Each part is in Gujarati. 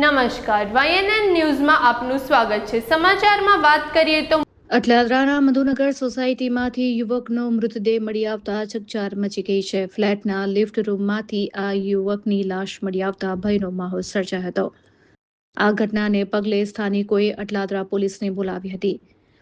નમસ્કાર, YNN ન્યૂઝમાં આપનું સ્વાગત છે। સમાચારમાં વાત કરીએ તો અટલાદરાના મધુનગર સોસાયટીમાંથી યુવકનો મૃતદેહ મળી આવતા ચકચાર મચી ગઈ છે। ફ્લેટના લિફ્ટ રૂમમાંથી આ યુવકની લાશ મળી આવતા ભયનો માહોલ સર્જાયો હતો। આ ઘટનાને પગલે સ્થાનિકોએ અટલાદરા પોલીસને બોલાવી હતી।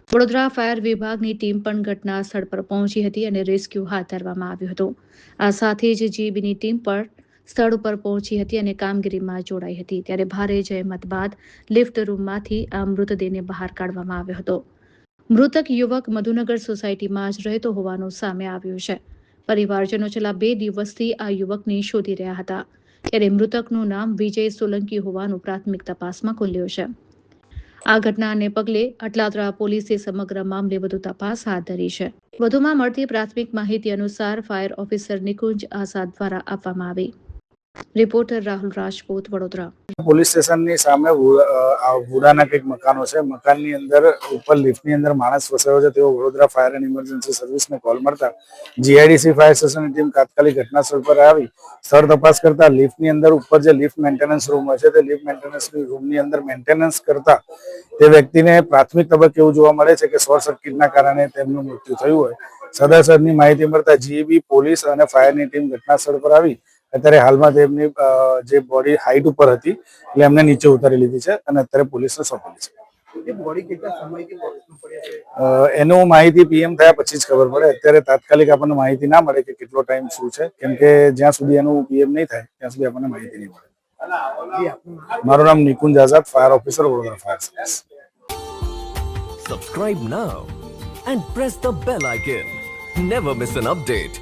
વડોદરા ફાયર વિભાગની ટીમ પણ ઘટના સ્થળ પર પહોંચી હતી અને રેસ્ક્યુ હાથ ધરવામાં આવ્યું હતું। આ સાથે જ જીબીની ટીમ પણ સ્થળ ઉપર પહોંચી હતી અને કામગીરીમાં જોડાઈ હતી। ત્યારે ભારે જહેમત બાદ લિફ્ટ રૂમમાંથી આ મૃતદેહને બહાર કાઢવામાં આવ્યો હતો। મૃતક યુવક મધુનગર સોસાયટીમાં જ રહેતો હોવાનું સામે આવ્યું છે। પરિવારજનો છેલ્લા 2 દિવસથી આ યુવકને શોધી રહ્યા હતા। ત્યારે મૃતકનું નામ વિજય સોલંકી હોવાનું પ્રાથમિક તપાસમાં ખુલ્યું છે। આ ઘટનાને પગલે અટલાદરા પોલીસે સમગ્ર મામલે વધુ તપાસ હાથ ધરી છે। વધુમાં મળતી પ્રાથમિક માહિતી અનુસાર ફાયર ઓફિસર નિકુંજ આઝાદ દ્વારા આપવામાં આવી। રિપોર્ટર રાહુલ રાજપૂત, વડોદરા। પોલીસ સ્ટેશનની સામે વુડાના કંઈક મકાનો છે। મકાનની અંદર ઉપર લિફ્ટની અંદર માણસ ફસાયો છે તેવો વડોદરા ફાયર એન્ડ ઇમરજન્સી સર્વિસને કોલ મળતા જીઆઈડીસી ફાયર સ્ટેશનની ટીમ તાત્કાલિક ઘટના સ્થળ પર આવી સ્થળ તપાસ કરતા લિફ્ટની અંદર ઉપર જે લિફ્ટ મેન્ટેનન્સ રૂમ હોય છે તે લિફ્ટ મેન્ટેનન્સ રૂમની અંદર મેન્ટેનન્સ કરતા તે વ્યક્તિને પ્રાથમિક તબક્કે એવું જોવા મળે છે કે શોર્ટ સર્કિટના કારણે તેમનું મૃત્યુ થયું હોય। સદસ્યની માહિતી મળતા જીબી પોલીસ અને ફાયરની ટીમ ઘટના સ્થળ પર આવી અત્યારે હાલમાં તેમની જે બોડી હાઈટ ઉપર હતી એટલે એમને નીચે ઉતારી લીધી છે અને અત્યારે પોલીસને સોંપેલી છે। એનું માહિતી પીએમ થયા પછી જ ખબર પડે। અત્યારે તાત્કાલિક આપણને માહિતી ના મળે કે કેટલો ટાઈમ શું છે, કેમ કે જ્યાં સુધી એનું પીએમ નહીં થાય ત્યાં સુધી આપણને માહિતી નહીં મળે। મારું નામ Nikunj Azad, fire officer, Vadodara fire service. Subscribe now and press the bell icon. Never miss an update.